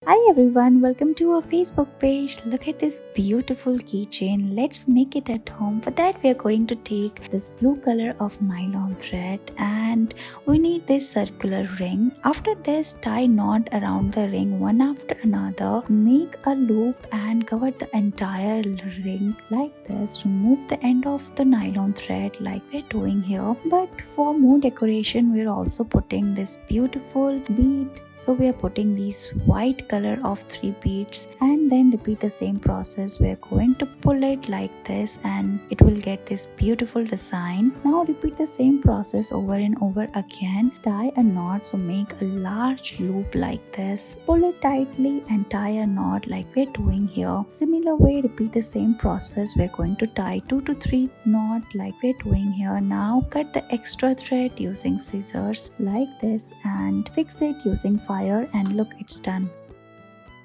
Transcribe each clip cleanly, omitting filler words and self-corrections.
Hi everyone, welcome to our Facebook page. Look at this beautiful keychain. Let's make it at home. For that we are going to take this blue color of nylon thread and we need this circular ring. After this, tie knot around the ring one after another. Make a loop and cover the entire ring like this. Remove the end of the nylon thread like we're doing here. But for more decoration, we're also putting this beautiful bead. So we are putting these white color of 3 beads and then repeat the same process. We're going to pull it like this and it will get this beautiful design. Now repeat the same process over and over again. Tie a knot, so make a large loop like this. Pull it tightly and tie a knot like we're doing here. Similar way, repeat the same process. We're going to tie 2 to 3 knot like we're doing here. Now cut the extra thread using scissors like this and fix it using fire and look, it's done.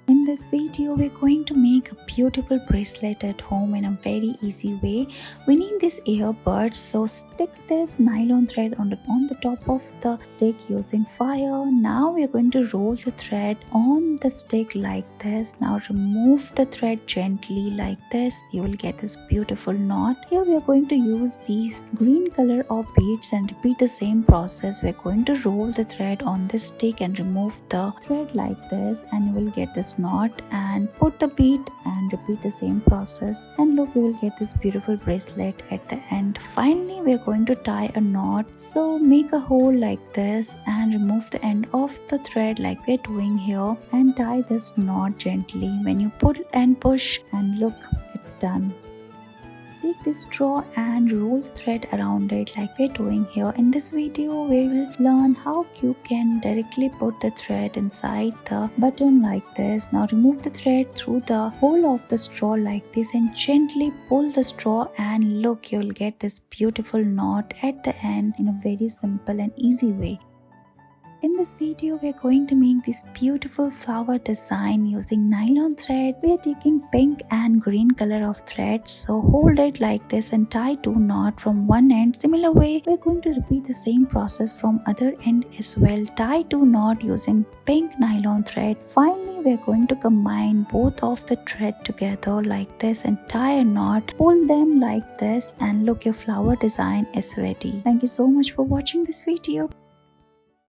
In this video, we're going to make a beautiful bracelet at home in a very easy way. We need this earbuds, so stick this nylon thread on the top of the stick using fire. Now we're going to roll the thread on the stick like this. Now remove the thread gently like this. You will get this beautiful knot. Here we are going to use these green color of beads and repeat the same process. We're going to roll the thread on this stick and remove the thread like this, and you will get this knot and put the bead and repeat the same process, and look, you will get this beautiful bracelet at the end. Finally, we are going to tie a knot, so make a hole like this and remove the end of the thread like we're doing here and tie this knot gently. When you pull and push, and look, it's done. Take this straw and roll the thread around it like we're doing here. In this video, we will learn how you can directly put the thread inside the button like this. Now remove the thread through the hole of the straw like this and gently pull the straw, and look, you'll get this beautiful knot at the end in a very simple and easy way. In this video, we are going to make this beautiful flower design using nylon thread. We are taking pink and green color of thread, so hold it like this and tie 2 knots from one end. Similar way, we are going to repeat the same process from other end as well. Tie 2 knots using pink nylon thread. Finally, we are going to combine both of the thread together like this and tie a knot. Pull them like this, and look, your flower design is ready. Thank you so much for watching this video.